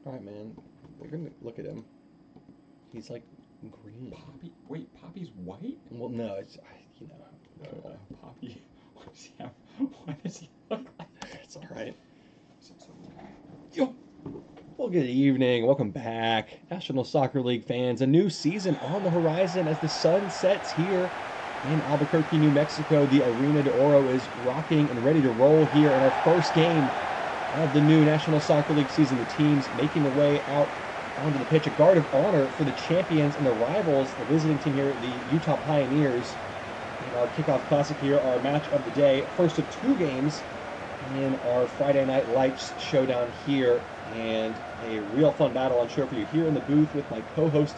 All right, man. We're gonna look at him. He's like green. Poppy's white? Well, no, it's Poppy. What does he have? What does he look like? It's all right. Yo. Well, good evening. Welcome back, National Soccer League fans. A new season on the horizon as the sun sets here in Albuquerque, New Mexico. The Arena de Oro is rocking and ready to roll here in our first game of the new National Soccer League season. The teams making their way out onto the pitch. A guard of honor for the champions and the rivals, the visiting team here, the Utah Pioneers. In our kickoff classic here, our match of the day. First of two games in our Friday Night Lights showdown here, and a real fun battle on show for you here in the booth with my co-host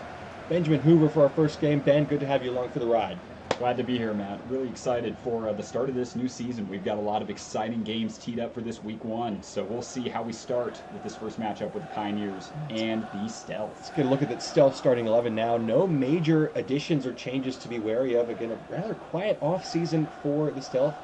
Benjamin Hoover for our first game. Ben, good to have you along for the ride. Glad to be here, Matt. Really excited for the start of this new season. We've got a lot of exciting games teed up for this week one, so we'll see how we start with this first matchup with the Pioneers and the Stealth. Let's get a look at that Stealth starting 11 now. No major additions or changes to be wary of. Again, a rather quiet off-season for the Stealth.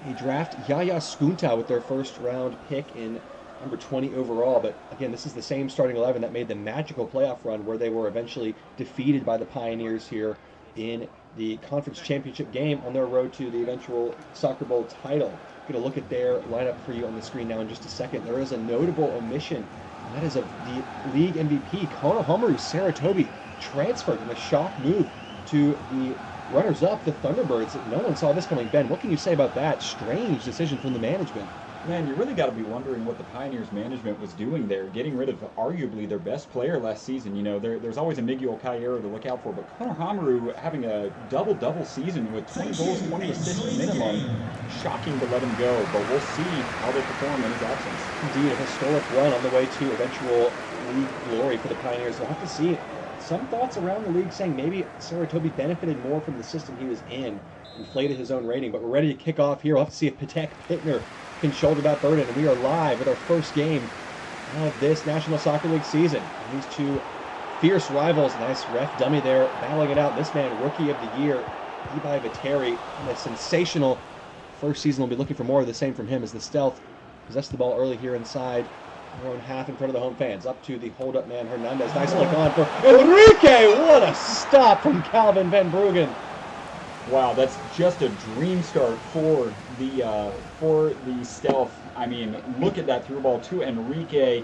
They draft Yaya Skunta with their first round pick in number 20 overall, but again, this is the same starting 11 that made the magical playoff run where they were eventually defeated by the Pioneers here in the conference championship game on their road to the eventual Soccer Bowl title. Going to look at their lineup for you on the screen now in just a second. There is a notable omission, and that is of the league MVP, Konohamaru Saratobi, transferred in a shock move to the runners-up, the Thunderbirds. No one saw this coming. Ben, what can you say about that strange decision from the management? Man, you really got to be wondering what the Pioneers management was doing there, getting rid of arguably their best player last season. You know, there's always a Miguel Caillero to look out for, but Konohamaru having a double-double season with 20 goals, 20 assists minimum. Shocking to let him go, but we'll see how they perform in his absence. Indeed, a historic run on the way to eventual league glory for the Pioneers. We'll have to see. Some thoughts around the league saying maybe Saratobi benefited more from the system he was in, inflated his own rating, but we're ready to kick off here. We'll have to see if Patek Pittner can shoulder that burden, and we are live with our first game of this National Soccer League season. These two fierce rivals, nice ref dummy there, battling it out. This man, Rookie of the Year, Ibai Viteri, in a sensational first season. We'll be looking for more of the same from him as the Stealth possessed the ball early here inside their own half in front of the home fans. Up to the hold-up man, Hernandez. Nice look on for Enrique. What a stop from Calvin Van Bruggen. Wow, that's just a dream start for the Stealth. I mean, look at that through ball to Enrique.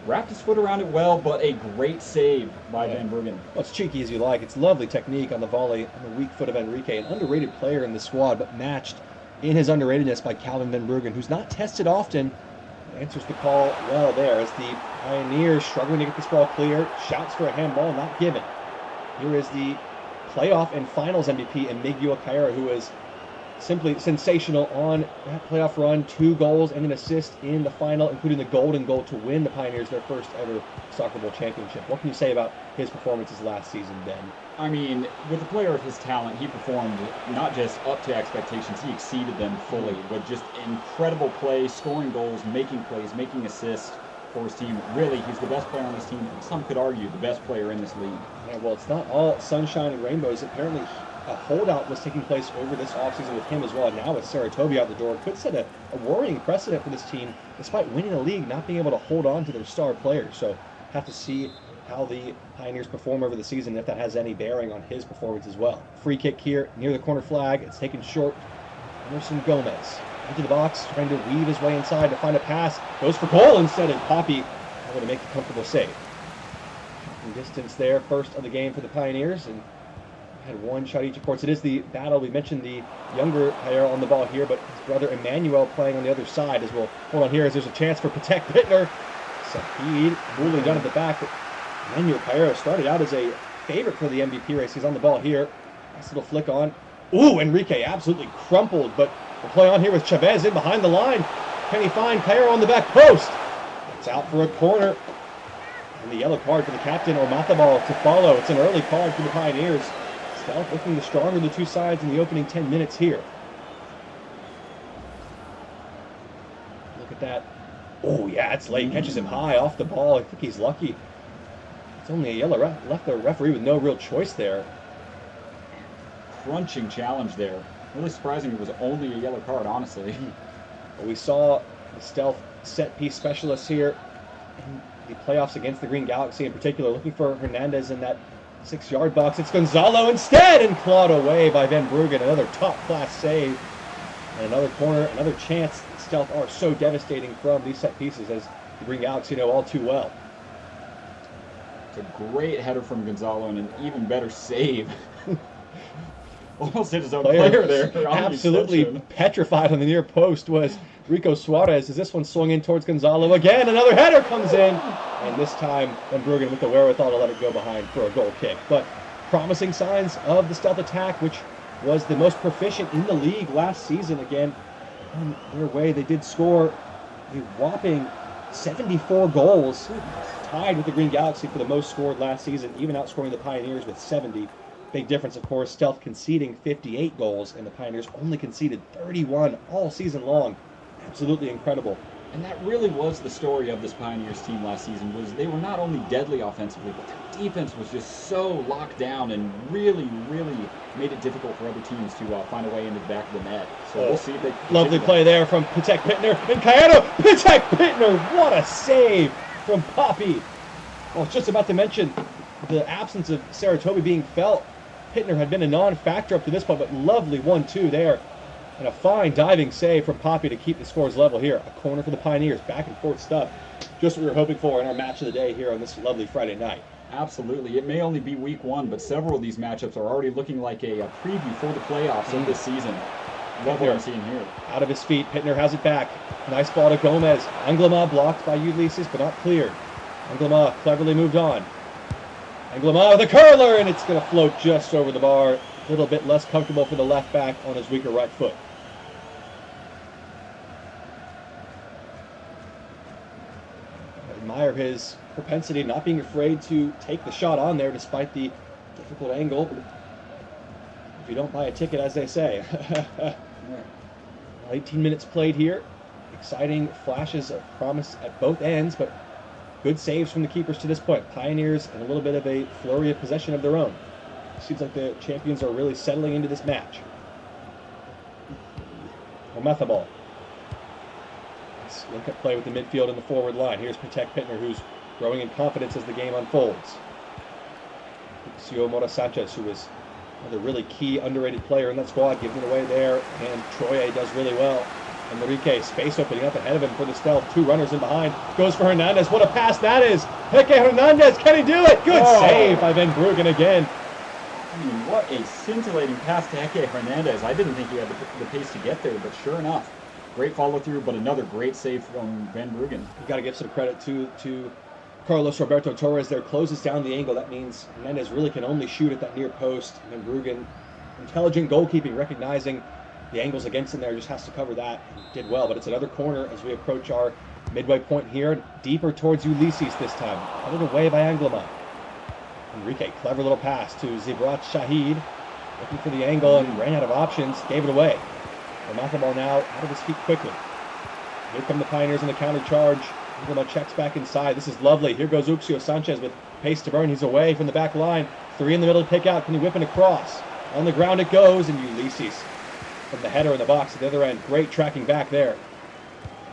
Wrapped his foot around it well, but a great save by Van Bruggen. Well, it's cheeky as you like. It's lovely technique on the volley on the weak foot of Enrique. An underrated player in the squad, but matched in his underratedness by Calvin Van Bruggen, who's not tested often. Answers the call well there as the Pioneers struggling to get this ball clear. Shouts for a handball, not given. Here is the playoff and finals MVP in Miguel Caillero, who is simply sensational on that playoff run. 2 goals and an assist in the final, including the golden goal to win the Pioneers their first ever Soccer Bowl championship. What can you say about his performances last season, Ben? I mean, with a player of his talent, he performed not just up to expectations, he exceeded them fully with just incredible play, scoring goals, making plays, making assists for his team. Really, he's the best player on this team. Some could argue the best player in this league. Yeah, well, it's not all sunshine and rainbows. Apparently, a holdout was taking place over this offseason with him as well. And now with Saratobi out the door, it could set a worrying precedent for this team, despite winning the league, not being able to hold on to their star players. So have to see how the Pioneers perform over the season, and if that has any bearing on his performance as well. Free kick here near the corner flag. It's taken short. Emerson Gomez into the box, trying to weave his way inside to find a pass. Goes for goal instead, and Poppy able to make a comfortable save. Shocking distance there, first of the game for the Pioneers, and had one shot each, of course. It is the battle. We mentioned the younger player on the ball here, but his brother Emmanuel playing on the other side as well. Hold on here as there's a chance for Patek Pittner. Sahid Booley done at the back. But Emmanuel Caillero started out as a favorite for the MVP race. He's on the ball here. Nice little flick on. Ooh, Enrique absolutely crumpled, but we'll play on here with Chavez in behind the line. Can he find Caillero on the back post? It's out for a corner. And the yellow card for the captain, Ormatabal, to follow. It's an early card for the Pioneers. Stealth looking the stronger of the two sides in the opening 10 minutes here. Look at that. Oh, yeah, it's late. Catches him high off the ball. I think he's lucky. It's only a yellow. Left the referee with no real choice there. Crunching challenge there. Really surprising it was only a yellow card, honestly. Well, we saw the Stealth set piece specialists here. And the playoffs against the Green Galaxy in particular, looking for Hernandez in that 6-yard box. It's Gonzalo instead, and clawed away by Van Bruggen. Another top-class save, and another corner, another chance. Stealth are so devastating from these set pieces, as the Green Galaxy know all too well. It's a great header from Gonzalo and an even better save. Almost hit his own player there. Absolutely petrified on the near post was Rico Suarez, as this one swung in towards Gonzalo again. Another header comes in, and this time Van Bruggen with the wherewithal to let it go behind for a goal kick. But promising signs of the Stealth attack, which was the most proficient in the league last season. Again, on their way, they did score a whopping 74 goals, tied with the Green Galaxy for the most scored last season, even outscoring the Pioneers with 70. Big difference, of course, Stealth conceding 58 goals, and the Pioneers only conceded 31 all season long. Absolutely incredible. And that really was the story of this Pioneers team last season, was they were not only deadly offensively, but their defense was just so locked down and really, really made it difficult for other teams to find a way into the back of the net. So we'll see if they lovely play there from Patek Pittner and Cayetano. Patek Pittner, what a save from Poppy. I was just about to mention the absence of Saratobi being felt. Pittner had been a non-factor up to this point, but lovely 1-2 there. And a fine diving save from Poppy to keep the scores level here. A corner for the Pioneers. Back and forth stuff. Just what we were hoping for in our match of the day here on this lovely Friday night. Absolutely. It may only be week one, but several of these matchups are already looking like a preview for the playoffs of this season. Love what I'm seeing here. Out of his feet, Pittner has it back. Nice ball to Gomez. Anglama blocked by Ulysses, but not cleared. Anglama cleverly moved on. Anglama with a curler, and it's going to float just over the bar. A little bit less comfortable for the left back on his weaker right foot. I admire his propensity, not being afraid to take the shot on there despite the difficult angle. If you don't buy a ticket, as they say. 18 minutes played here. Exciting flashes of promise at both ends, but good saves from the keepers to this point. Pioneers and a little bit of a flurry of possession of their own. Seems like the champions are really settling into this match. Omethabal. Let's look at play with the midfield and the forward line. Here's Patek Pittner, who's growing in confidence as the game unfolds. Uxio Mora Sanchez, who is another really key, underrated player in that squad, giving it away there. And Troye does really well. And Enrique, space opening up ahead of him for the Stealth. Two runners in behind. Goes for Hernandez. What a pass that is. Heike Hernandez, can he do it? Good save by Van Bruggen again. I mean, what a scintillating pass to Heike Hernandez. I didn't think he had the pace to get there, but sure enough, great follow-through, but another great save from Van Bruggen. You got to give some credit to Carlos Roberto Torres there. Closes down the angle. That means Hernandez really can only shoot at that near post. Van Bruggen, intelligent goalkeeping, recognizing the angles against him there, just has to cover that. Did well, but it's another corner as we approach our midway point here. Deeper towards Ulysses this time. Put it away by Anglama. Enrique, clever little pass to Zibrat Shahid. Looking for the angle and ran out of options. Gave it away. Omethabal now out of his feet quickly. Here come the Pioneers in the counter charge. Anglama checks back inside. This is lovely. Here goes Uxio Sanchez with pace to burn. He's away from the back line. Three in the middle to pick out. Can he whip it across? On the ground it goes, and Ulysses from the header in the box at the other end. Great tracking back there.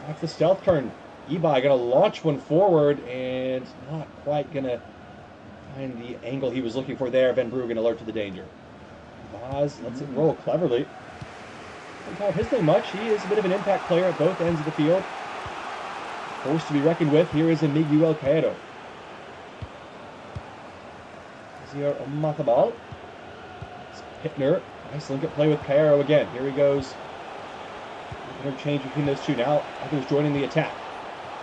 That's the Stealth turn. Ibai going to launch one forward and not quite going to find the angle he was looking for there. Van Bruggen alert to the danger. Vaz lets it roll cleverly. Don't call his name much. He is a bit of an impact player at both ends of the field. Force to be reckoned with. Here is Miguel Caedo. Here Omethabal. Pittner. Nice link up play with Caero again. Here he goes. Interchange between those two. Now others joining the attack.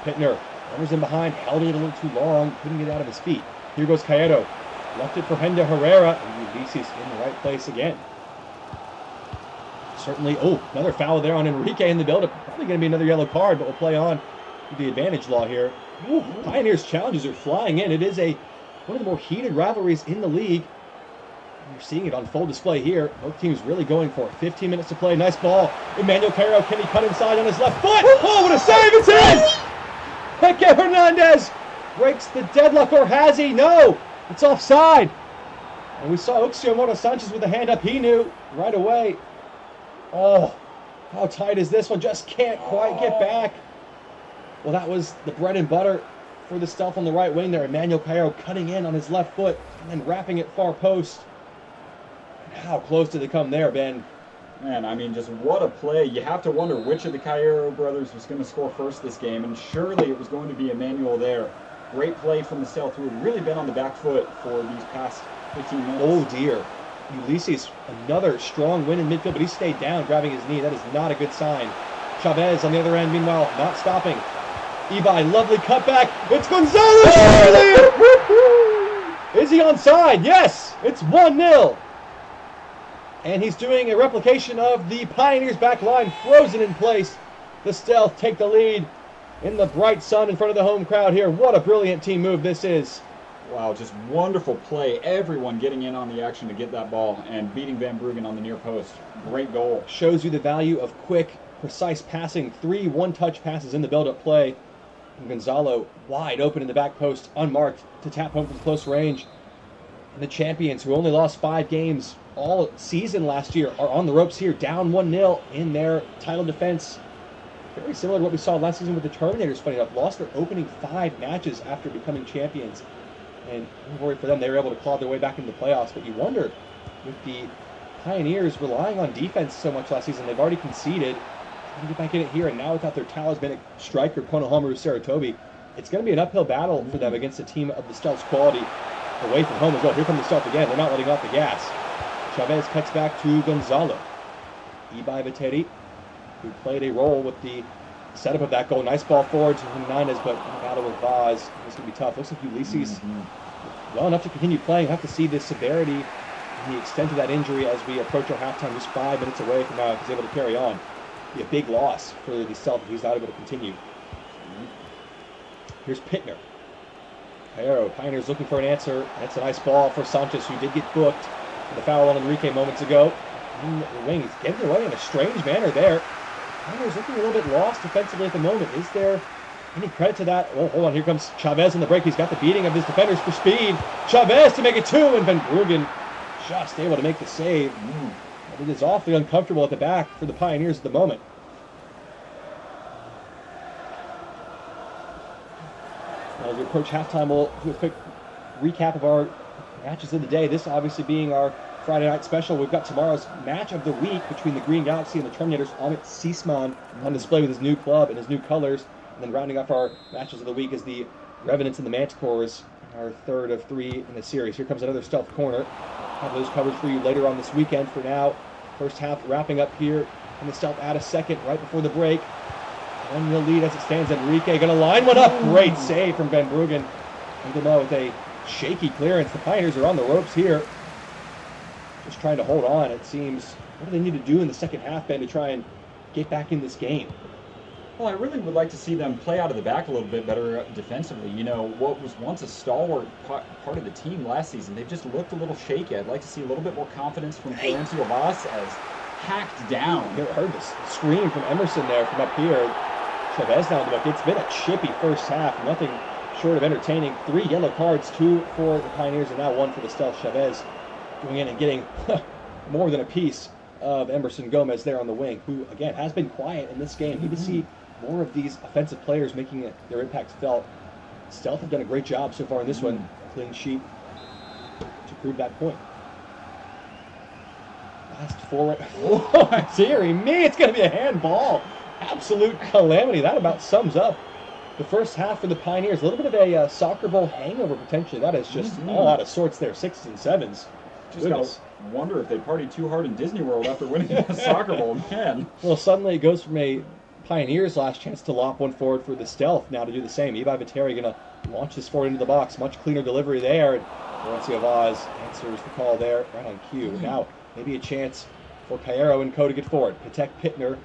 Pittner. Runners in behind. Held it a little too long. Couldn't get out of his feet. Here goes Caedo. Left it for Henda Herrera. And Ulysses in the right place again. Certainly. Oh, another foul there on Enrique in the build-up. Probably going to be another yellow card, but we'll play on with the advantage law here. Ooh, Pioneers challenges are flying in. It is one of the more heated rivalries in the league. You're seeing it on full display here. Both teams really going for it. 15 minutes to play. Nice ball. Emmanuel Caero, can he cut inside on his left foot? Oh, what a save! It's in! Heike Hernandez breaks the deadlock, or has he? No! It's offside. And we saw Uxio Mora Sanchez with a hand up. He knew right away. Oh, how tight is this one? Just can't quite get back. Well, that was the bread and butter for the Stealth on the right wing there. Emmanuel Cairo cutting in on his left foot and then wrapping it far post. And how close did they come there, Ben? Man, I mean, just what a play. You have to wonder which of the Cairo brothers was going to score first this game, and surely it was going to be Emmanuel there. Great play from the Stealth, who have really been on the back foot for these past 15 minutes. Oh, dear. Ulysses, another strong win in midfield, but he stayed down, grabbing his knee. That is not a good sign. Chavez on the other end, meanwhile, not stopping. Ibai, lovely cutback. It's Gonzalez! Is he onside? Yes! It's 1-0. And he's doing a replication of the Pioneers back line, frozen in place. The Stealth take the lead in the bright sun in front of the home crowd here. What a brilliant team move this is. Wow, just wonderful play. Everyone getting in on the action to get that ball and beating Van Bruggen on the near post. Great goal. Shows you the value of quick, precise passing. 3 one-touch passes in the build-up play. And Gonzalo wide open in the back post, unmarked, to tap home from close range. And the champions, who only lost 5 games all season last year, are on the ropes here, down 1-0 in their title defense. Very similar to what we saw last season with the Terminators, funny enough. Lost their opening 5 matches after becoming champions. And don't worry for them, they were able to claw their way back into the playoffs. But you wonder, with the Pioneers relying on defense so much last season, they've already conceded. They get back in it here, and now without their talismanic striker, Konohamaru Saratobi, it's going to be an uphill battle for them against a team of the Stealth's quality away from home as well. Here come the Stealth again. They're not letting off the gas. Chavez cuts back to Gonzalo. Ibai Viteri, who played a role with the setup of that goal. Nice ball forward to Hernandez, but in a battle with Vaz, it's going to be tough. Looks like Ulysses well enough to continue playing. We'll have to see the severity and the extent of that injury as we approach our halftime, just 5 minutes away from now if he's able to carry on. Be a big loss for the Stealth if he's not able to continue. Here's Pittner. Cairo, Pioneers looking for an answer. That's a nice ball for Sanchez, who did get booked for the foul on Enrique moments ago. In the wing, he's getting away in a strange manner there. Pioneers looking a little bit lost defensively at the moment. Is there any credit to that? Oh, hold on. Here comes Chavez on the break. He's got the beating of his defenders for speed. Chavez to make it 2, and Van Bruggen just able to make the save. It is awfully uncomfortable at the back for the Pioneers at the moment. As we approach halftime, we'll do a quick recap of our matches of the day. This obviously being our Friday night special. We've got tomorrow's match of the week between the Green Galaxy and the Terminators. Amit Sisman on display with his new club and his new colors. And then rounding off our matches of the week is the Revenants and the Manticores, our third of 3 in the series. Here comes another Stealth corner. Have those covered for you later on this weekend. For now, first half wrapping up here. And the Stealth add a second right before the break. 1-0 lead as it stands. Enrique going to line one up. Great save from Van Bruggen. Engelma with a shaky clearance. The Pioneers are on the ropes here. Just trying to hold on, it seems. What do they need to do in the second half, Ben, to try and get back in this game? Well, I really would like to see them play out of the back a little bit better defensively. You know, what was once a stalwart part of the team last season, they've just looked a little shaky. I'd like to see a little bit more confidence from Florencio Vaz as hacked down. You heard this scream from Emerson there from up here. Chavez down the book. It's been a chippy first half. Nothing short of entertaining. 3 yellow cards, 2 for the Pioneers and now 1 for the Stealth. Chavez going in and getting more than a piece of Emerson Gomez there on the wing, who, again, has been quiet in this game. Need to see more of these offensive players making their impact felt. Stealth have done a great job so far in this one. Clean sheet to prove that point. Last forward. Oh, dearie me, it's going to be a handball. Absolute calamity. That about sums up the first half for the Pioneers. A little bit of a soccer ball hangover potentially. That is just all out of sorts there. 6s and 7s. Just gotta wonder if they partied too hard in Disney World after winning the soccer ball, man. Well, suddenly it goes from a Pioneers last chance to lop one forward for the Stealth now to do the same. Ibai Viteri going to launch this forward into the box. Much cleaner delivery there. And Florencio Vaz answers the call there right on cue. Now, maybe a chance for Cairo and Co to get forward. Patek Pittner, a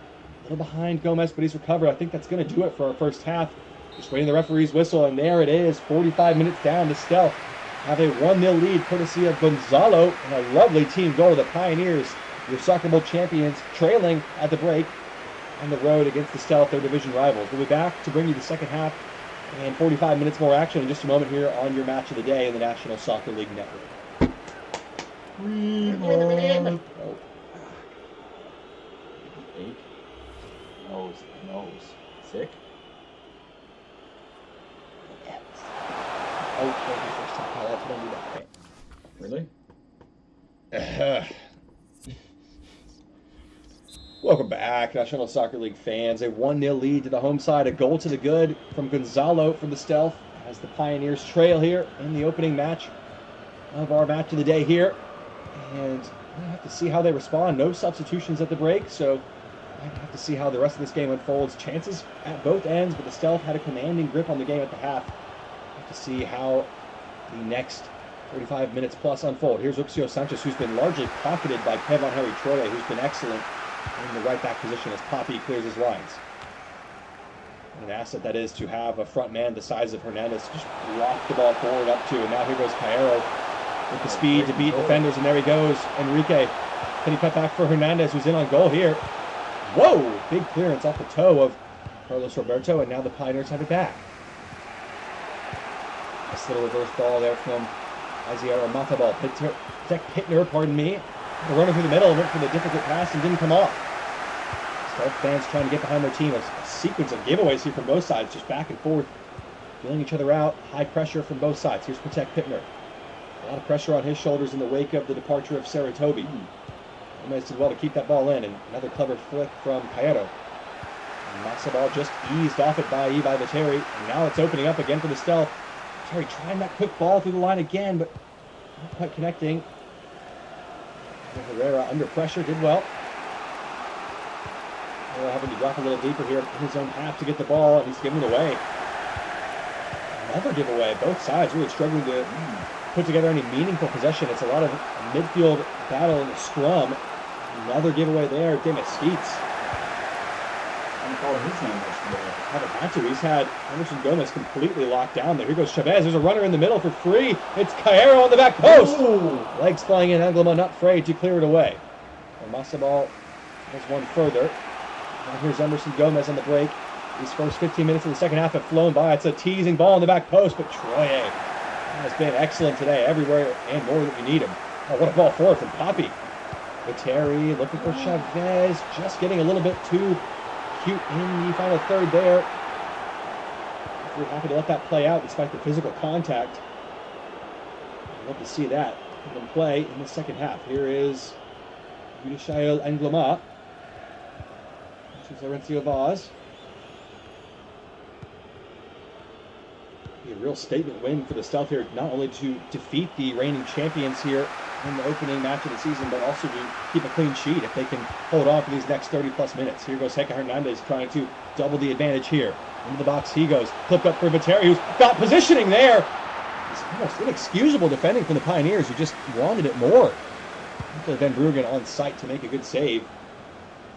little behind Gomez, but he's recovered. I think that's going to do it for our first half. Just waiting the referee's whistle, and there it is. 45 minutes down to Stealth have a 1-0 lead courtesy of Gonzalo and a lovely team goal. The Pioneers, your Soccer Bowl champions, trailing at the break on the road against the Stealth, their division rivals. We'll be back to bring you the second half and 45 minutes more action in just a moment here on your match of the day in the National Soccer League Network. Oh. Ache. Nose. Sick. Oh, first time call out. Don't do that. Really? Welcome back, National Soccer League fans. A 1-0 lead to the home side. A goal to the good from Gonzalo for the Stealth as the Pioneers trail here in the opening match of our match of the day here. And we'll have to see how they respond. No substitutions at the break, so I have to see how the rest of this game unfolds. Chances at both ends, but the Stealth had a commanding grip on the game at the half. We'll have to see how the next 35 minutes plus unfold. Here's Uxio Sanchez, who's been largely pocketed by Kevin Harry Troye, who's been excellent in the right back position as Poppy clears his lines. What an asset that is to have a front man the size of Hernandez just lock the ball forward up to. And now here goes Caero with the speed to beat defenders, and there he goes. Enrique, can he cut back for Hernandez, who's in on goal here? Whoa! Big clearance off the toe of Carlos Roberto, and now the Pioneers have it back. Nice little reverse ball there from Asier Matabal. Pittner, pardon me. The runner through the middle went for the difficult pass and didn't come off. Stealth fans trying to get behind their team. A sequence of giveaways here from both sides, just back and forth, feeling each other out. High pressure from both sides. Here's Protect Pittner. A lot of pressure on his shoulders in the wake of the departure of Saratobi. Gomez did well to keep that ball in, and another clever flick from Caero. Masabal just eased off it by Ibai Viteri, and now it's opening up again for the Stealth. Viteri trying that quick ball through the line again, but not quite connecting. Herrera under pressure, did well. Herrera having to drop a little deeper here in his own half to get the ball, and he's giving it away. Another giveaway. Both sides really struggling to put together any meaningful possession. It's a lot of midfield battle in the scrum. Another giveaway there. De Mesquites. I'm calling his name yesterday. Haven't had to. He's had Emerson Gomez completely locked down there. Here goes Chavez. There's a runner in the middle for free. It's Caero on the back post. Ooh. Legs flying in. Anglima not afraid to clear it away. And Masabal has one further. Now here's Emerson Gomez on the break. These first 15 minutes of the second half have flown by. It's a teasing ball on the back post, but Troye has been excellent today, everywhere and more that you need him. Oh, what a ball forward from Poppy. Viteri looking for Chavez, just getting a little bit too cute in the final third there. We're happy to let that play out despite the physical contact. I'd love to see that in play in the second half. Here is Yudishael Anglima. This is Laurencio Vaz. A real statement win for the Stealth here, not only to defeat the reigning champions here in the opening match of the season, but also to keep a clean sheet if they can hold on for these next 30-plus minutes. Here goes Hector Hernandez trying to double the advantage here. Into the box he goes. Flipped up for Viteri, who's got positioning there. It's almost inexcusable defending from the Pioneers, who just wanted it more. Van Bruggen on site to make a good save.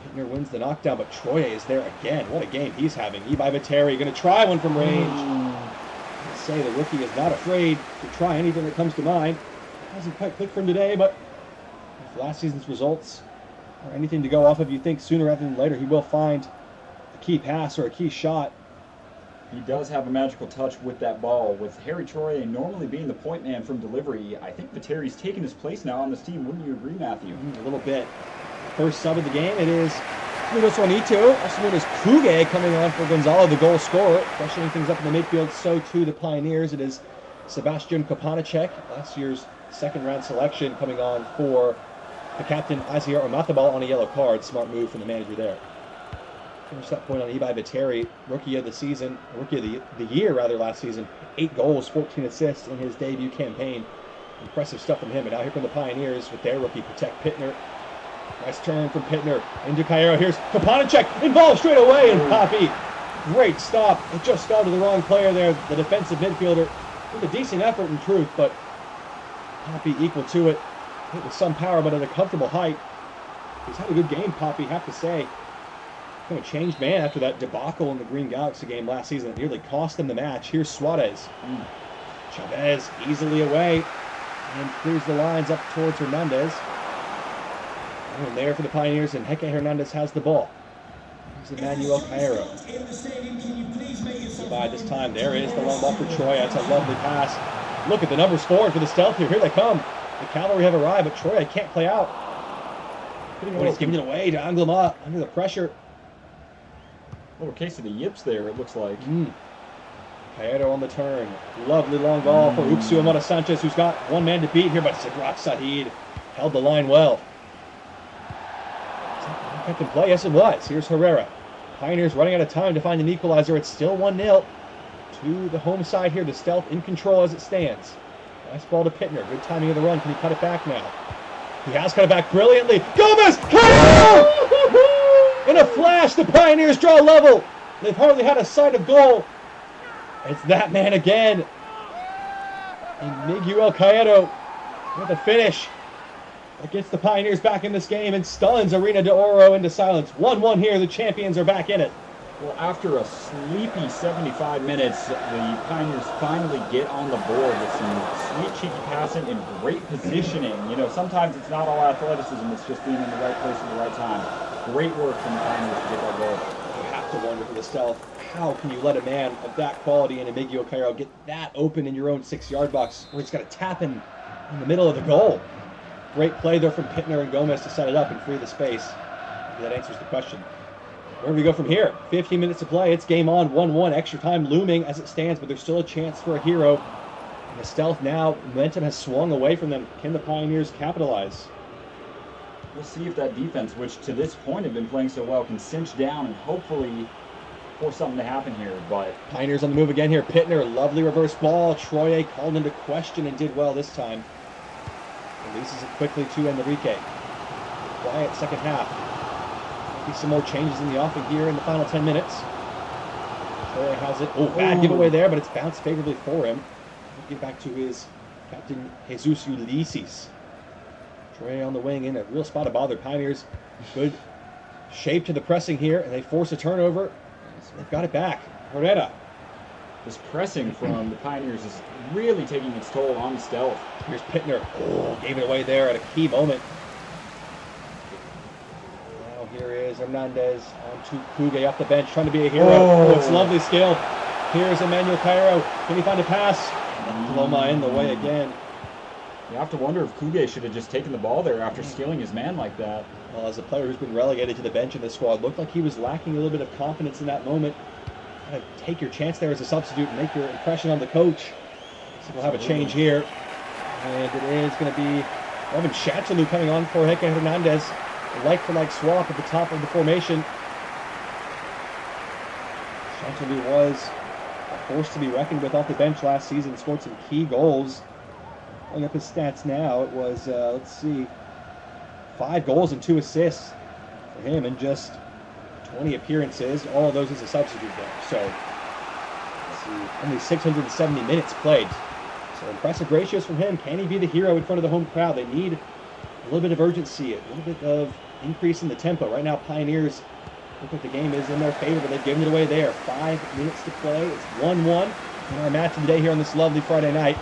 Pittner wins the knockdown, but Troye is there again. What a game he's having. Ibai Viteri going to try one from range. Say the rookie is not afraid to try anything that comes to mind. Hasn't quite clicked for him today, but if last season's results are anything to go off of, you think sooner rather than later he will find a key pass or a key shot. He does have a magical touch with that ball. With Harry Troye normally being the point man from delivery, I think Viteri's taken his place now on this team. Wouldn't you agree, Matthew? A little bit. First sub of the game, it is Luis Juanito, also known as Kuge, coming on for Gonzalo, the goal scorer. Freshening things up in the midfield, so too the Pioneers. It is Sebastian Kopanacek, last year's second-round selection, coming on for the captain, Asier Omathabal, on a yellow card. Smart move from the manager there. Finish that point on Ibai Viteri, rookie of the year last season. 8 goals, 14 assists in his debut campaign. Impressive stuff from him. And now here from the Pioneers with their rookie, Protect Pittner. Nice turn from Pittner into Caero. Here's Kopanacek, involved straight away, and Poppy. Great stop. It just fell to the wrong player there, the defensive midfielder. With a decent effort in truth, but Poppy equal to it. Hit with some power, but at a comfortable height. He's had a good game, Poppy, have to say. Kind of changed man after that debacle in the Green Galaxy game last season that nearly cost them the match. Here's Suarez. Chavez easily away and clears the lines up towards Hernandez. And there for the Pioneers, and Hector Hernandez has the ball. Here's Emmanuel Caero. By this time, there is the long ball for Troye. That's a lovely pass. Look at the numbers forward for the Stealth here. Here they come. The cavalry have arrived, but Troye can't play out. He's giving it away to Anglima under the pressure. Little case of the yips there, it looks like. Caedo on the turn. Lovely long ball for Uxu Amada Sanchez, who's got one man to beat here, but Sidrak Saeed held the line well. Kept in play? Yes, it was. Here's Herrera. Pioneers running out of time to find an equalizer. It's still 1-0 to the home side here. The Stealth in control as it stands. Nice ball to Pittner. Good timing of the run. Can he cut it back now? He has cut it back brilliantly. Gomez! In a flash, the Pioneers draw level. They've hardly had a sight of goal. It's that man again. And Miguel Caedo with a finish. That gets the Pioneers back in this game and stuns Arena de Oro into silence. 1-1 here. The champions are back in it. Well, after a sleepy 75 minutes, the Pioneers finally get on the board with some sweet, cheeky passing and great positioning. You know, sometimes it's not all athleticism, it's just being in the right place at the right time. Great work from the Pioneers to get that goal. You have to wonder for the Stealth, how can you let a man of that quality in Miguel Caedo get that open in your own 6-yard box where he's got to tap in the middle of the goal? Great play there from Pittner and Gomez to set it up and free the space. Maybe that answers the question. Where do we go from here? 15 minutes to play. It's game on. 1-1. Extra time looming as it stands, but there's still a chance for a hero. And the Stealth now, momentum has swung away from them. Can the Pioneers capitalize? We'll see if that defense, which to this point have been playing so well, can cinch down and hopefully force something to happen here. But Pioneers on the move again here. Pittner, lovely reverse ball. Troye called into question and did well this time. Releases it quickly to Enrique. Quiet second half. Some more changes in the offing here in the final 10 minutes. Troy has it. Oh, bad giveaway there, but it's bounced favorably for him. He'll get back to his captain, Jesus Ulysses. Troy on the wing in a real spot of bother. Pioneers, good shape to the pressing here, and they force a turnover. They've got it back. Herrera. This pressing from the Pioneers is really taking its toll on the Stealth. Here's Pittner. Oh, gave it away there at a key moment. Here is Hernandez on to Kuge off the bench, trying to be a hero. Oh, it's lovely skill. Here's Emmanuel Cairo. Can he find a pass? Loma in the way again. You have to wonder if Kuge should have just taken the ball there after stealing his man like that. Well, as a player who's been relegated to the bench in this squad, looked like he was lacking a little bit of confidence in that moment. Kind of take your chance there as a substitute and make your impression on the coach. So we'll have a change here. And it is going to be Evan Shachalou coming on for Heke Hernandez. A like-for-like swap at the top of the formation. Chantilly was a force to be reckoned with off the bench last season. Scored some key goals. Pulling up his stats now, it was, let's see, 5 goals and 2 assists for him in just 20 appearances. All of those as a substitute there. So, let's see, only 670 minutes played. So impressive ratios from him. Can he be the hero in front of the home crowd? They need a little bit of urgency, a little bit of increase in the tempo. Right now, Pioneers look like the game is in their favor, but they've given it away there. 5 minutes to play. It's 1-1 in our match of the day here on this lovely Friday night.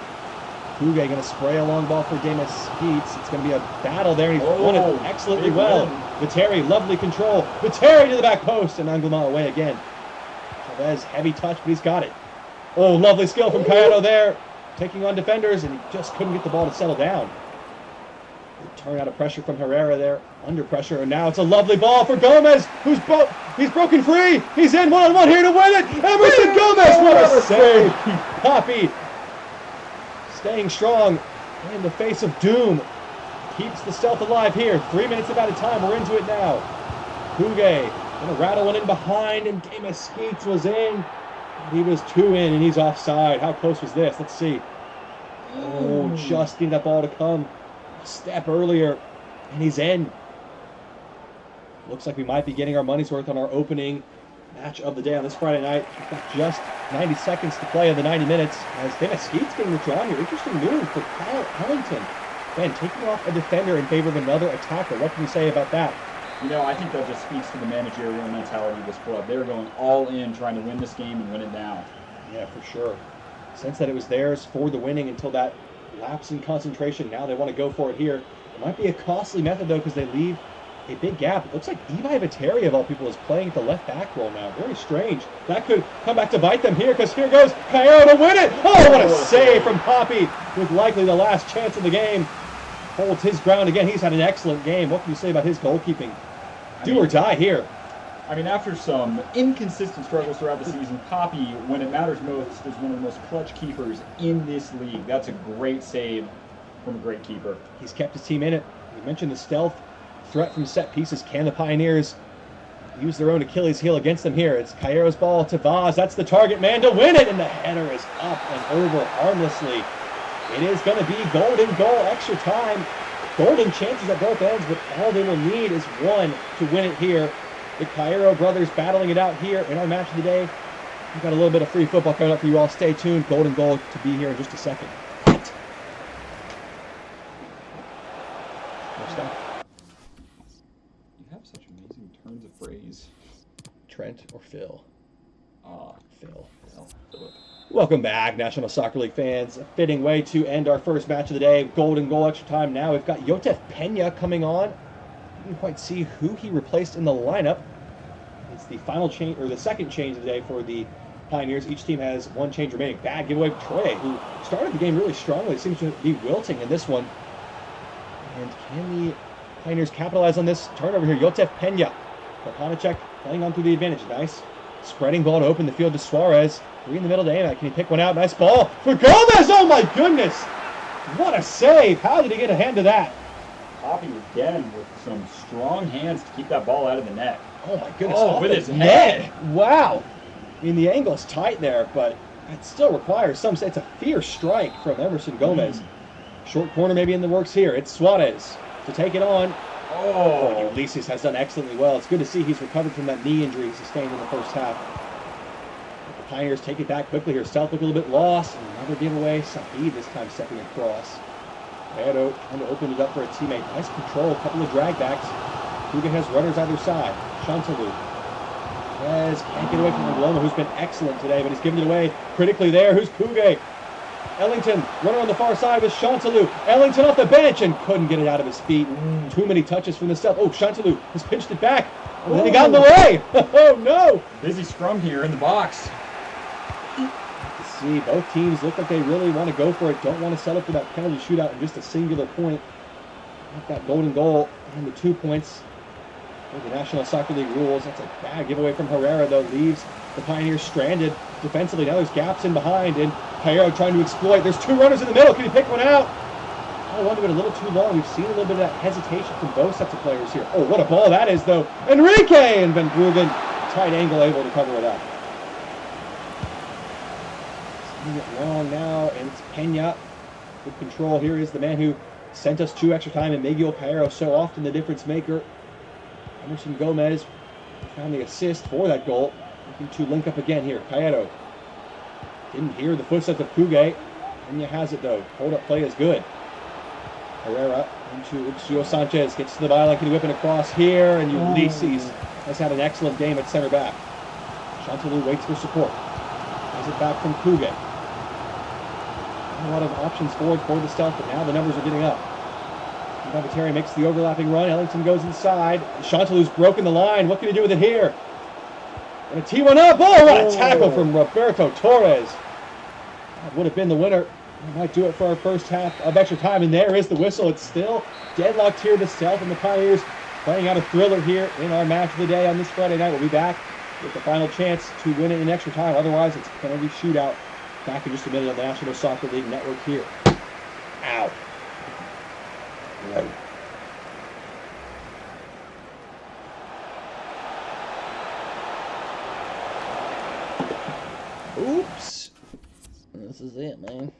Kuge going to spray a long ball for Demis Skeets. It's going to be a battle there, and he's won it excellently well. Viteri, lovely control. Viteri to the back post, and Anglima away again. Chavez, heavy touch, but he's got it. Oh, lovely skill from Caedo there, taking on defenders, and he just couldn't get the ball to settle down. Turn out of pressure from Herrera there, under pressure, and now it's a lovely ball for Gomez, he's broken free, he's in one-on-one here to win it, Emerson Gomez, what a save! Poppy, staying strong in the face of doom, keeps the Stealth alive here. 3 minutes about a time, we're into it now. Kuge, gonna rattle one in behind, and Demis Skeets was in, he was 2 in, and he's offside. How close was this? Let's see. Oh, just need that ball to come step earlier, and he's in. Looks like we might be getting our money's worth on our opening match of the day on this Friday night. We've got just 90 seconds to play in the 90 minutes as Demis Skeets getting withdrawn here. Interesting move for Kyle Ellington. Man, taking off a defender in favor of another attacker. What can you say about that? You know, I think that just speaks to the managerial mentality of this club. They're going all in, trying to win this game and win it now. Yeah, for sure. Sense that it was theirs for the winning until that lapse in concentration. Now they want to go for it here. It might be a costly method, though, because they leave a big gap. It looks like Levi Viteri, of all people, is playing at the left back role now. Very strange. That could come back to bite them here, because here goes Cairo to win it. Oh, what a save from Poppy, with likely the last chance of the game. Holds his ground again. He's had an excellent game. What can you say about his goalkeeping? Do or die here. I mean, after some inconsistent struggles throughout the season, Poppy, when it matters most, is one of the most clutch keepers in this league. That's a great save from a great keeper. He's kept his team in it. We mentioned the stealth threat from set pieces. Can the Pioneers use their own Achilles heel against them here? It's Cayero's ball to Vaz. That's the target man to win it, and the header is up and over harmlessly. It is going to be golden goal, extra time. Golden chances at both ends, but all they will need is one to win it here. The Cayero brothers battling it out here in our match of the day. We've got a little bit of free football coming up for you all. Stay tuned. Golden goal to be here in just a second. More stuff. You have such amazing turns of phrase. Trent or Phil? Phil. Philip. Welcome back, National Soccer League fans. A fitting way to end our first match of the day. Golden goal, extra time now. We've got Yotef Pena coming on. You didn't quite see who he replaced in the lineup. It's the final change, or the second change of the day for the Pioneers. Each team has one change remaining. Bad giveaway for Troy, who started the game really strongly. It seems to be wilting in this one. And can the Pioneers capitalize on this turnover here? Yotef Pena. Kopanacek playing on through the advantage. Nice spreading ball to open the field to Suarez. Three in the middle to Amac. Can he pick one out? Nice ball for Gomez. Oh my goodness. What a save. How did he get a hand to that? Poppy again with some strong hands to keep that ball out of the net. Oh my goodness. Oh, with his head. Wow. I mean, the angle's tight there, but it still requires some. It's a fierce strike from Emerson Gomez. Short corner maybe in the works here. It's Suarez to take it on. Oh, Ulysses has done excellently well. It's good to see he's recovered from that knee injury he sustained in the first half. The Pioneers take it back quickly here. South look a little bit lost. Another giveaway. Saeed this time stepping across. Edo trying to open it up for a teammate. Nice control. A couple of drag backs. Kuga has runners either side. Chantalou. Perez can't get away from Angloma, who's been excellent today, but he's given it away critically there. Who's Kuge? Ellington, runner on the far side with Chantalou. Ellington off the bench and couldn't get it out of his feet. Too many touches from the stealth. Oh, Chantalou has pinched it back. And then he got in the way. Oh, no. busy scrum here in the box. See, both teams look like they really want to go for it. Don't want to settle for that penalty shootout in just a singular point. Like that golden goal and the 2 points. For the National Soccer League rules. That's a bad giveaway from Herrera, though. Leaves the Pioneers stranded defensively. Now there's gaps in behind, and Cairo trying to exploit. There's two runners in the middle. Can he pick one out? Oh, one bit a little too long. We've seen a little bit of that hesitation from both sets of players here. Oh, what a ball that is, though. Enrique and Van Bruggen, tight angle, able to cover it up. Seeing it long now, and it's Pena. Good control. Here is the man who sent us to extra time, and Miguel Cairo, so often the difference maker. Emerson Gomez found the assist for that goal. Looking to link up again here. Cairo didn't hear the footsteps of Pugue. Pena has it, though. Hold-up play is good. Herrera into Uxio Sanchez. Gets to the byline. Can he whip it across here? And Ulysses has had an excellent game at center back. Chantalou waits for support. Plays it back from Pugue. Not a lot of options forward for the stealth, but now the numbers are getting up. Bavateri makes the overlapping run. Ellington goes inside. Chantalou's broken the line. What can he do with it here? And a tee one up. Oh, what a tackle from Roberto Torres. That would have been the winner. We might do it for our first half of extra time. And there is the whistle. It's still deadlocked here to Stealth and the Pioneers playing out a thriller here in our match of the day on this Friday night. We'll be back with the final chance to win it in extra time. Otherwise, it's a penalty shootout. Back in just a minute on the National Soccer League Network here. Ow. Right. Oops. This is it, man.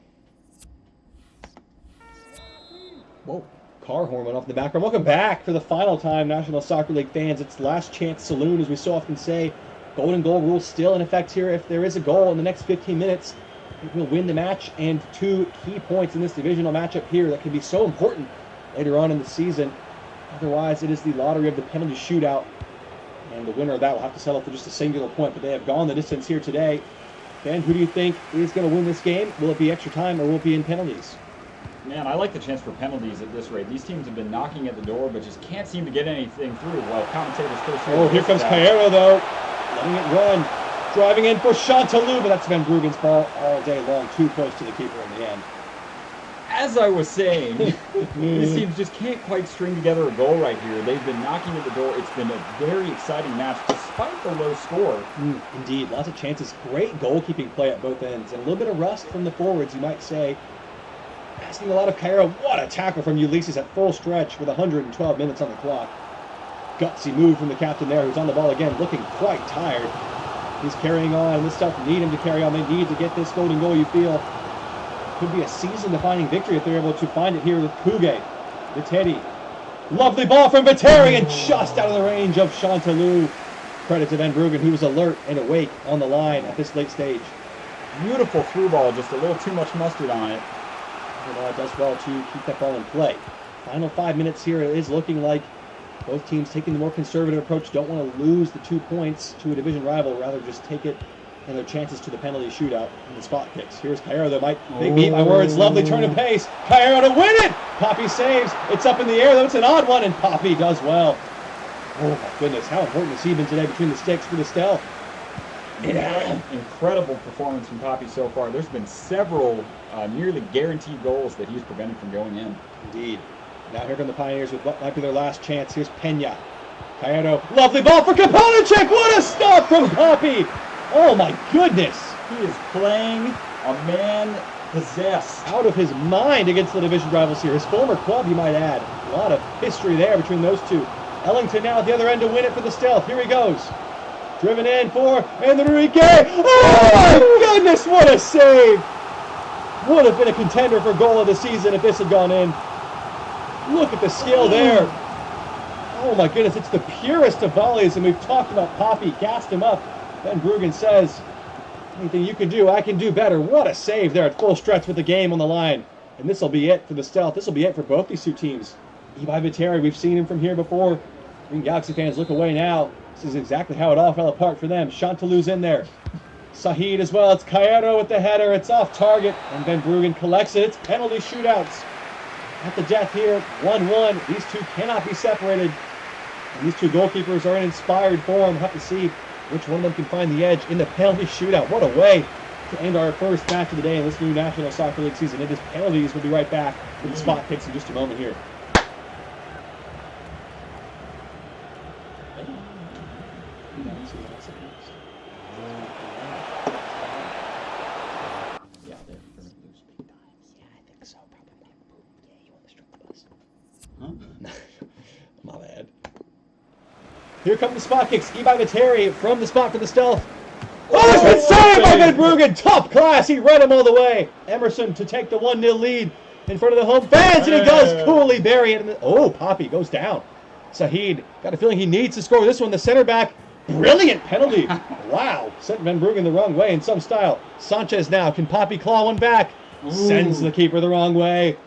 Whoa. Car horn went off in the background. Welcome back for the final time, National Soccer League fans. It's Last Chance Saloon, as we so often say. Golden goal rule still in effect here. If there is a goal in the next 15 minutes, it will win the match, and 2 key points in this divisional matchup here that can be so important later on in the season. Otherwise, it is the lottery of the penalty shootout, and the winner of that will have to settle for just a singular point, but they have gone the distance here today. Ben, who do you think is going to win this game? Will it be extra time, or will it be in penalties? Man, I like the chance for penalties at this rate. These teams have been knocking at the door, but just can't seem to get anything through. Well, commentators first here. Oh, here comes Cairo, though. Letting it run. Driving in for Chantalou, but that's Van Bruggen's ball all day long. Too close to the keeper in the end. as I was saying, these teams just can't quite string together a goal right here. They've been knocking at the door. It's been a very exciting match despite the low score. Indeed, lots of chances. Great goalkeeping play at both ends. And a little bit of rust from the forwards, you might say. Asking a lot of Cairo. What a tackle from Ulysses at full stretch with 112 minutes on the clock. Gutsy move from the captain there, who's on the ball again, looking quite tired. He's carrying on. This stuff need him to carry on. They need to get this golden goal, you feel. Could be a season-defining victory if they're able to find it here with Puget. Viteri. Lovely ball from Viteri and just out of the range of Chantalou. Credit to Van Bruggen, who was alert and awake on the line at this late stage. Beautiful through ball, just a little too much mustard on it. It does well to keep that ball in play. Final 5 minutes here. It is looking like both teams taking the more conservative approach. Don't want to lose the 2 points to a division rival. Rather just take it and their chances to the penalty shootout and the spot kicks. Here's Cairo that might beat my words. Lovely turn of pace. Cairo to win it. Poppy saves. It's up in the air, though it's an odd one, and Poppy does well. Oh my goodness, how important has he been today between the sticks for the stealth? Yeah. Incredible performance from Poppy so far. There's been several nearly guaranteed goals that he's prevented from going in. Indeed. Now here come the Pioneers with what might be their last chance. Here's Pena. Cairo, lovely ball for Kapanacek. What a stop from Poppy. Oh my goodness. He is playing a man possessed. Out of his mind against the division rivals here. His former club, you might add. A lot of history there between those two. Ellington now at the other end to win it for the stealth. Here he goes. Driven in for Enrique. Oh my goodness, what a save. Would have been a contender for goal of the season if this had gone in. Look at the skill there. Oh my goodness, it's the purest of volleys, and we've talked about Poppy, gassed him up. Van Bruggen says, anything you can do, I can do better. What a save there at full stretch with the game on the line. And this will be it for the stealth. This will be it for both these two teams. Ibai Viteri, we've seen him from here before. Green Galaxy fans look away now. This is exactly how it all fell apart for them. Chantalou's in there. Sahid as well. It's Cairo with the header. It's off target. And Van Bruggen collects it. It's penalty shootouts. At the death here, 1-1. These two cannot be separated. And these two goalkeepers are in inspired form. We'll have to see which one of them can find the edge in the penalty shootout. What a way to end our first match of the day in this new National Soccer League season. It is penalties. We'll be right back with the spot kicks in just a moment here. My bad. Here come the spot kicks. Ibai Viteri from the spot for the stealth. Oh, it's been saved by Van Bruggen. Top class. He read him all the way. Emerson to take the 1-0 lead in front of the home fans, and he does coolly bury it. Oh, Poppy goes down. Sahid got a feeling he needs to score this one. The center back. Brilliant penalty. Wow. Sent Van Bruggen the wrong way in some style. Sanchez now. Can Poppy claw one back? Sends the keeper the wrong way.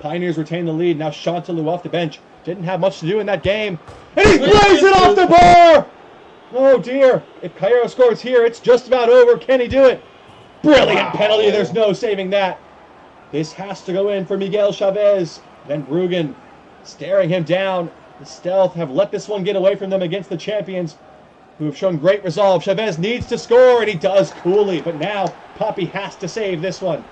Pioneers retain the lead. Now Chantalou off the bench. Didn't have much to do in that game. And he plays it off the bar! Oh dear. If Cairo scores here, it's just about over. Can he do it? Brilliant penalty. There's no saving that. This has to go in for Miguel Chavez. Van Bruggen staring him down. The stealth have let this one get away from them against the champions, who have shown great resolve. Chavez needs to score, and he does coolly. But now Poppy has to save this one.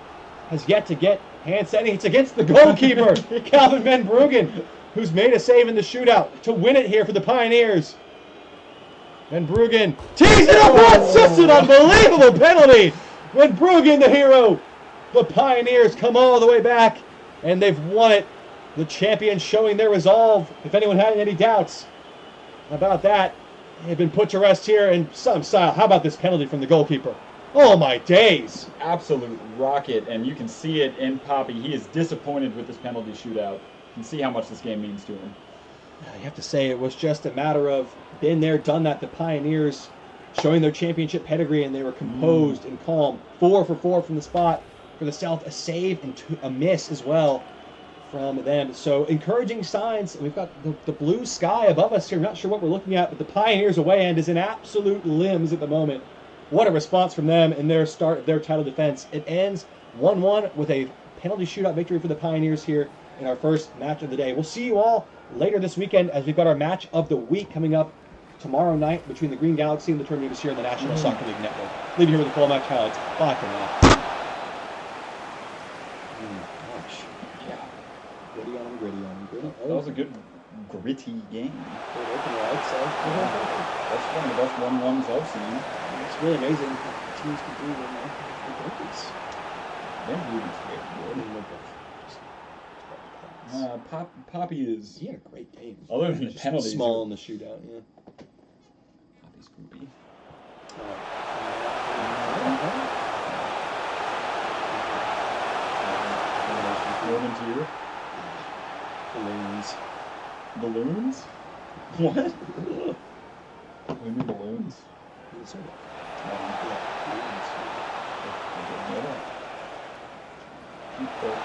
Has yet to get hand setting. It's against the goalkeeper, Calvin Van Bruggen, who's made a save in the shootout to win it here for the Pioneers. Van Bruggen tees it up. That's just an unbelievable penalty. Van Bruggen, the hero. The Pioneers come all the way back, and they've won it. The champions showing their resolve. If anyone had any doubts about that, they've been put to rest here in some style. How about this penalty from the goalkeeper? Oh my days. Absolute rocket, and you can see it in Poppy. He is disappointed with this penalty shootout. You can see how much this game means to him. You have to say it was just a matter of been there, done that. The Pioneers showing their championship pedigree, and they were composed and calm. 4 for 4 from the spot for the South. A save and a miss as well from them. So encouraging signs. We've got the blue sky above us here. I'm not sure what we're looking at, but the Pioneers away end is in absolute limbs at the moment. What a response from them in their start of their title defense. It ends 1-1 with a penalty shootout victory for the Pioneers here in our first match of the day. We'll see you all later this weekend as we've got our match of the week coming up tomorrow night between the Green Galaxy and the Tornadoes here in the National Soccer League Network. Leave you here with the full match highlights. Bye for now. Gosh. Yeah. Gritty on him, gritty on him, gritty. That was a good gritty game. Good open right side. That's one of the best 1-1s I've seen. It's really amazing what teams can do when they're rookies. Them Ruby's great. Poppy is, He had a great game. other than the Just penalties, small in the shootout, yeah. Poppy's poopy. Norman Tier. Balloons. Balloons? What? What do you mean balloons? Minnesota. I didn't know that. Keep that.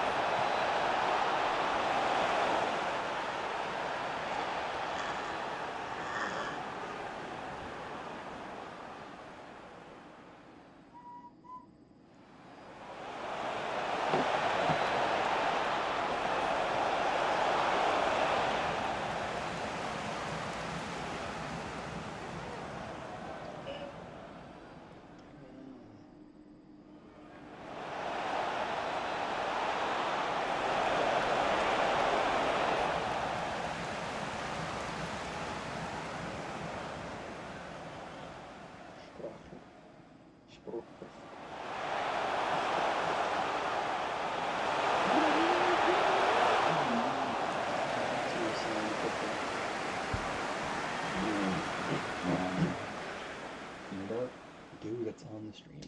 Dude, that's on the stream.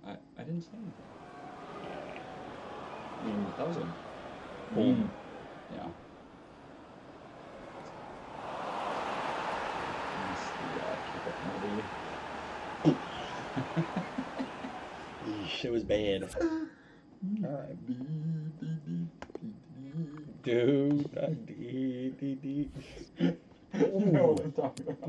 I didn't say anything. I mean, that was a Boom. Yeah. That's the kick penalty. Yeesh, it was bad. Alright. Dude, know what I'm talking about.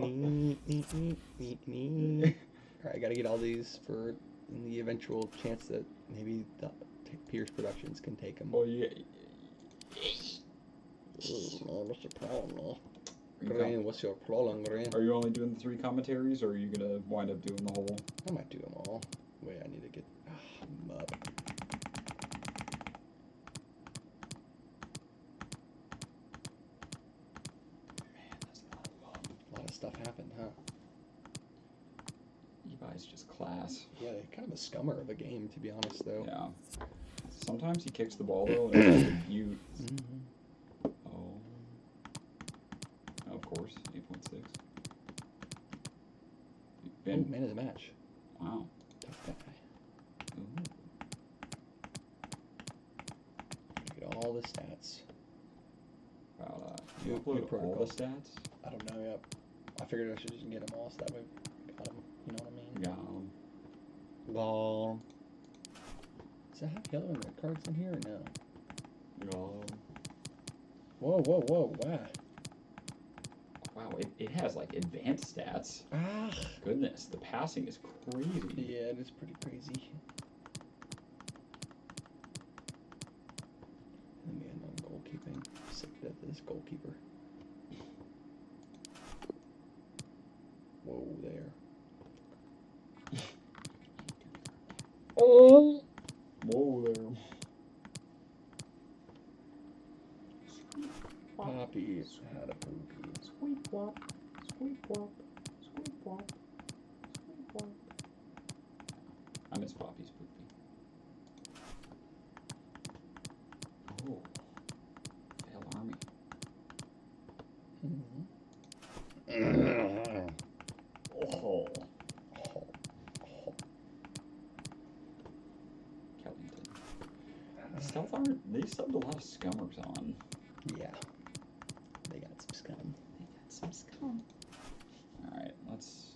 Alright, I gotta get all these for in the eventual chance that maybe the Pierce Productions can take them. Well, yeah. What's your problem, man? Are you Green, what's your problem, Green? Are you only doing the 3 commentaries, or are you gonna wind up doing the whole? I might do them all. Wait, I need to get them up. Man, that's not fun. A lot of stuff happened, huh? Levi's just class. Yeah, kind of a scummer of a game, to be honest, though. Yeah. Sometimes he kicks the ball though, and you. Mm-hmm. Oh. Of course, 8.6. Oh, man of the match. Wow. Tough guy. Ooh. Get all the stats. Wow. New- You new upload all protocol. the stats? I don't know yet. I figured I should just get them all so that way I got them. You know what I mean? Yeah. Well, does it have yellow and red cards in here or no? Whoa, whoa, whoa, wow. Wow, it has like advanced stats. Ah. Goodness, the passing is crazy. Yeah, it is pretty crazy. Let me end on goalkeeping. Sick to death of this goalkeeper. Whoa, there. Oh! Whoa there. Poppy had a poopy. Squeak wop, squeak wop, squeak wop, squeak wop. I miss Poppy's poopy. Oh. Fail Army. Oh. Kellington. Stealth Army, they subbed a lot of scummers on. Yeah. They got some scum. They got some scum. Alright, let's.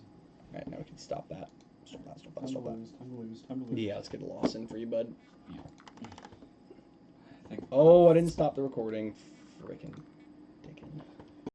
Alright, now we can stop that. Stop that, stop that, Time stop to that. lose, time to lose, time to lose. Yeah, let's get a loss in for you, bud. I think. Oh, I didn't stop the recording. Freaking